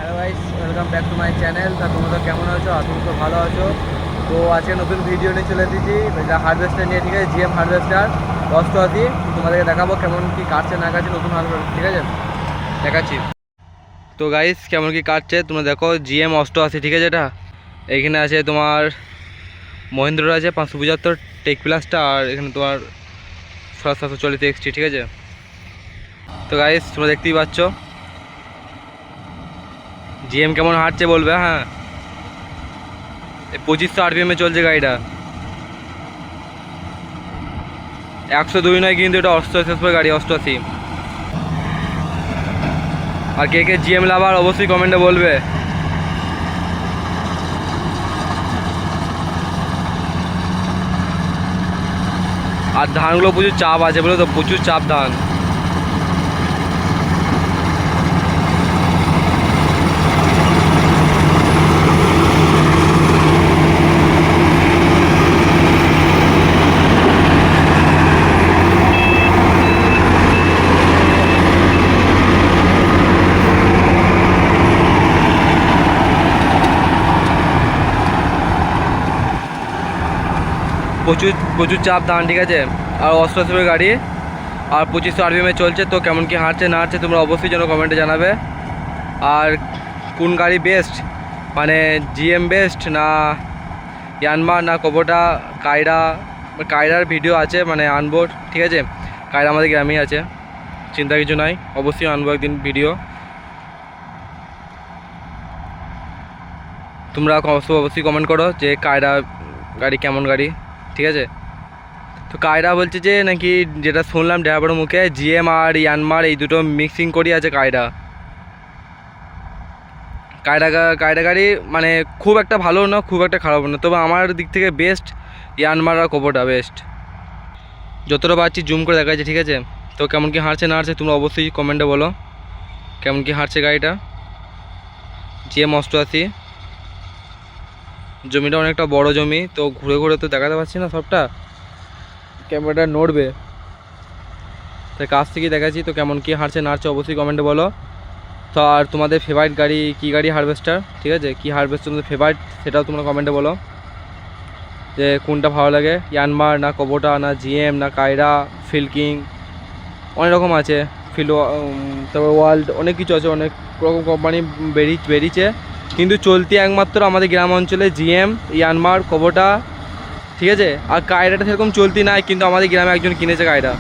Hello guys, welcome back to my channel. তা তোমরা কেমন আছো? তুমি তো ভালো আছো। তো আজকে নতুন ভিডিও নিয়ে চলে এসেছি, এটা হারভেস্টার নিয়ে। ঠিক আছে, জিএম হারভেস্টার 88। তোমাদেরকে দেখাবো কেমন কি কাটছে না কাটছে নতুন হারভেস্টার। ঠিক আছে, দেখাচ্ছি। তো গাইস কেমন কি কাটছে তোমরা দেখো। জিএম 88, ঠিক আছে। এটা এইখানে আছে তোমার মহেন্দ্র আছে 575 টেক প্লাসটা, আর এখানে তোমার 740 এক্সটি। ঠিক আছে, তো গাইস তোমরা দেখতেই পাচ্ছ জিএম কেমন হাঁটছে বলবে। হ্যাঁ, 2500 আরপিএমে চলছে গাড়িটা। 102 নয় কিন্তু এটা 88 গাড়ি, 88। আর কে কে জিএম লাভার অবশ্যই কমেন্টে বলবে। আর ধানগুলো প্রচুর চাপ আছে বলে তো, প্রচুর চাপ ধান। প্রচুর প্রচুর চাপ ধান, ঠিক আছে। আর 88 গাড়ি, আর 2500 আরপিএমে চলছে। তো কেমন কি হাঁটছে না হাঁটছে তোমরা অবশ্যই যেন কমেন্টে জানাবে। আর কোন গাড়ি বেস্ট, মানে জিএম বেস্ট না ইয়ানমার না কোবোটা, কায়রার ভিডিও আছে, মানে আনবো। ঠিক আছে, কায়রা আমাদের গ্রামেই আছে, চিন্তা কিছু নাই, অবশ্যই আনবো একদিন ভিডিও। তোমরা অবশ্যই কমেন্ট করো যে কায়রা গাড়ি কেমন গাড়ি। ঠিক আছে, তো কায়রা বলছে যে নাকি, যেটা শুনলাম ড্রাইভারের মুখে, জিএম আর ইয়ানমার এই দুটো মিক্সিং করি আছে কায়রা। কায়রা গাড়ি মানে খুব একটা ভালো না, খুব একটা খারাপ না, তবে আমার দিক থেকে বেস্ট ইয়ানমার আর কোবোটা বেস্ট। যতটা পারছি জুম করে দেখা যাচ্ছে। ঠিক আছে, তো কেমন কি হাঁটছে না হাঁটছে তোমরা অবশ্যই কমেন্টে বলো কেমন কি হাঁটছে গাড়িটা। জিএম 88, জমিটা অনেকটা বড় জমি, তো ঘুরে ঘুরে তো দেখাতে পারছি না সবটা, ক্যামেরাটা নড়বে, তাই কাছ থেকেই দেখাচ্ছি। তো কেমন কি হাঁটছে না হাঁটছে অবশ্যই কমেন্টে বলো। তো আর তোমাদের ফেভারিট গাড়ি কী গাড়ি হারভেস্টার, ঠিক আছে, কী হারভেস্টার তোমাদের ফেভারিট সেটাও তোমরা কমেন্টে বলো, যে কোনটা ভালো লাগে, ইয়ানমার না কোবোটা না জিএম না কায়রা, ফিল্কিং, অনেক রকম আছে, তারপর ওয়ার্ল্ড, অনেক কিছু আছে, অনেক রকম কোম্পানি বেরিয়েছে, কিন্তু চলতি একমাত্র আমাদের গ্রাম অঞ্চলে জিএম, ইয়ানমার, কোবোটা। ঠিক আছে, আর কায়রাটা সেরকম চলতি নাই, কিন্তু আমাদের গ্রামে একজন কিনেছে কায়রা,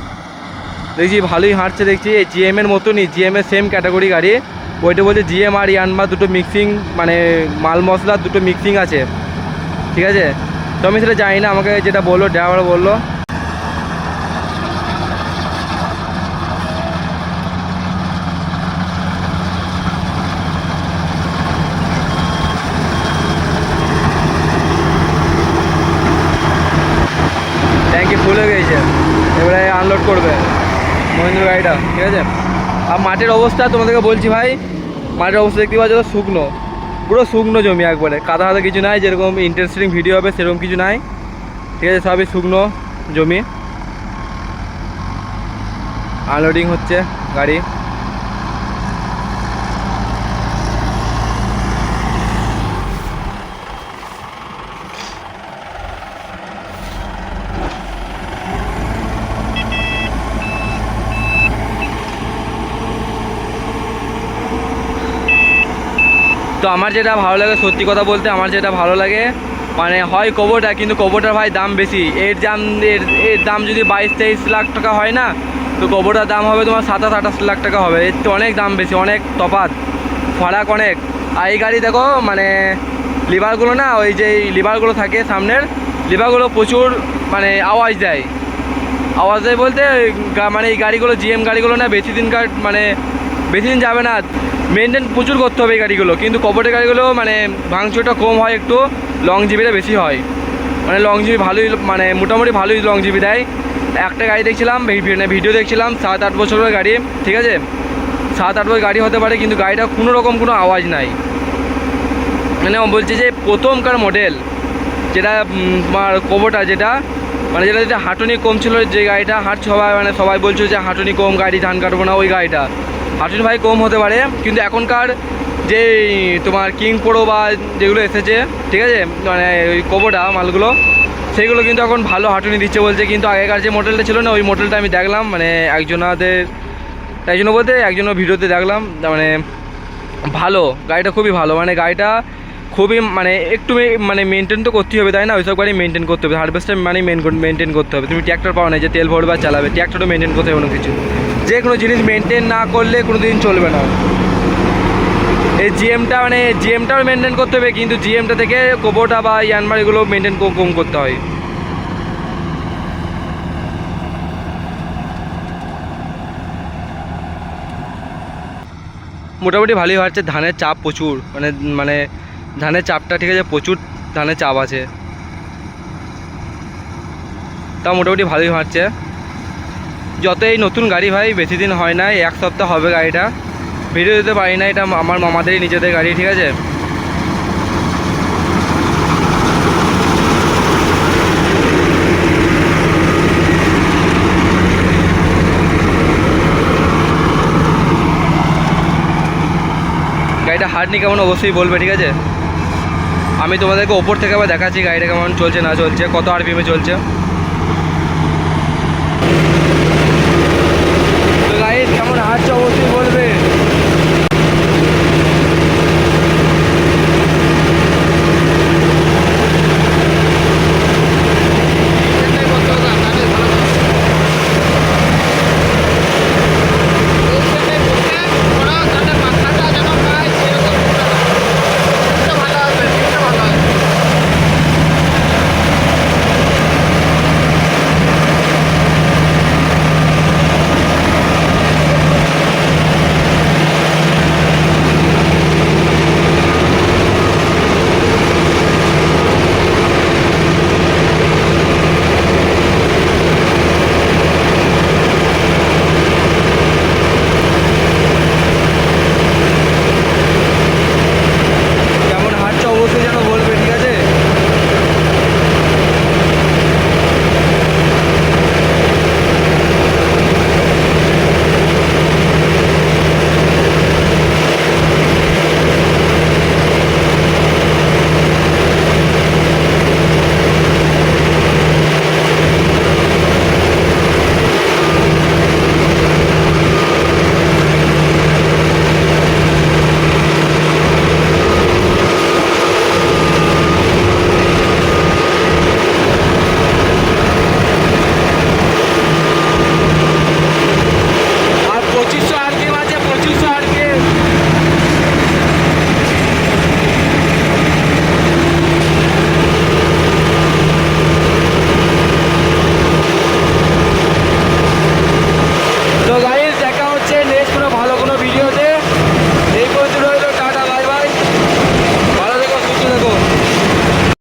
দেখছি ভালোই হাঁটছে দেখছি। এই জিএমের মতনই, জিএমের সেম ক্যাটাগরি গাড়ি, ওইটা বলছে জিএম আর ইয়ানমার দুটো মিক্সিং, মানে মাল মশলা দুটো মিক্সিং আছে। ঠিক আছে, তো আমি সেটা জানি না, আমাকে যেটা বললো ড্রাইভার বললো। ট্যাঙ্কি ফুল হয়ে গেছে, এবারে আনলোড করবে মহেন্দ্র গাড়িটা। ঠিক আছে, আর মাঠের অবস্থা তোমাদেরকে বলছি ভাই, মাঠের অবস্থা দেখতে পাচ্ছ, শুকনো, পুরো শুকনো জমি একবারে, কাদা হাতে কিছু নাই, যেরকম ইন্টারেস্টিং ভিডিও হবে সেরকম কিছু নাই। ঠিক আছে, সবই শুকনো জমি, আনলোডিং হচ্ছে গাড়ি। তো আমার যেটা ভালো লাগে, সত্যি কথা বলতে আমার যেটা ভালো লাগে, মানে হয় কোবোটা, কিন্তু কোবোটার ভাই দাম বেশি। এর দাম যদি 22-23 লাখ টাকা হয় না, তো কোবোটার দাম হবে তোমার 27-28 লাখ টাকা হবে। এর তো অনেক দাম বেশি, অনেক তফাৎ, ফারাক অনেক। আর এই গাড়ি দেখো, মানে লিভারগুলো না, ওই যে লিভারগুলো থাকে সামনের লিভারগুলো প্রচুর মানে আওয়াজ দেয় বলতে, মানে এই গাড়িগুলো জিএম গাড়িগুলো না বেশি দিন মানে বেশি দিন যাবে না, মেনটেন প্রচুর করতে হবে এই গাড়িগুলো। কিন্তু কোবোটার গাড়িগুলো মানে ভাঙচুরটা কম হয়, একটু লং জিবিটা বেশি হয়, মানে লং জিবি ভালোই, মানে মোটামুটি ভালোই লং জিবি দেয়। একটা গাড়ি দেখছিলাম, ভিডিও দেখছিলাম, 7-8 বছরের গাড়ি। ঠিক আছে, 7-8 বছর গাড়ি হতে পারে, কিন্তু গাড়িটা কোনো রকম কোনো আওয়াজ নাই, মানে বলছে যে প্রথমকার মডেল, যেটা তোমার কোবোটা, যেটা মানে যেটা হাঁটুনি কম ছিল, যে গাড়িটা সবাই মানে সবাই বলছো যে হাঁটুনি কম গাড়ি, ধান কাটবো না, ওই গাড়িটা হাঁটুনি ভাই কম হতে পারে, কিন্তু এখনকার যে তোমার কিং প্রো বা যেগুলো এসেছে, ঠিক আছে, মানে ওই কোবোটা মালগুলো, সেইগুলো কিন্তু এখন ভালো হাঁটুনি দিচ্ছে বলছে। কিন্তু আগেকার যে মডেলটা ছিল না, ওই মডেলটা আমি দেখলাম, মানে একজনের বলতে একজনের ভিডিওতে দেখলাম, মানে ভালো গাড়িটা, খুবই ভালো, মানে গাড়িটা খুবই মানে একটু মানে মেনটেন তো করতেই হবে, তাই না? ওইসব গাড়ি মেনটেন করতে হবে, হারভেস্টার মানে মেনটেন করতে হবে। তুমি ট্র্যাক্টর পাও না যে তেল ভরবে আর চালাবে, ট্র্যাক্টরও মেনটেন করতে হবে কোনো কিছু। যে কোনো জিনিস মেনটেন না করলে কোনো দিন চলবে না। এই জিএমটাও মেনটেন করতে হবে, কিন্তু জিএমটা থেকে কোবোটা বা ইয়ানমার এগুলো মেনটেন কম করতে হয়। মোটামুটি ভালোই হচ্ছে, ধানের চাপ প্রচুর, মানে মানে ধানের চাপটা, ঠিক আছে, প্রচুর ধানের চাপ আছে, তাও মোটামুটি ভালোই হচ্ছে। যত এই নতুন গাড়ি ভাই, বেশি দিন হয় না, এক সপ্তাহ হবে গাড়িটা, ভিডিও দিতে পারি না, এটা আমার মামাদেরই নিজেদের গাড়ি, ঠিক আছে। গাড়িটা হাঁটনি কেমন অবশ্যই বলবে, ঠিক আছে। আমি তোমাদেরকে ওপর থেকে আবার দেখাচ্ছি গাড়িটা কেমন চলছে না চলছে, কত আরপিএমে চলছে। তো গাড়ি কেমন হাঁটছে অবশ্যই বলবে।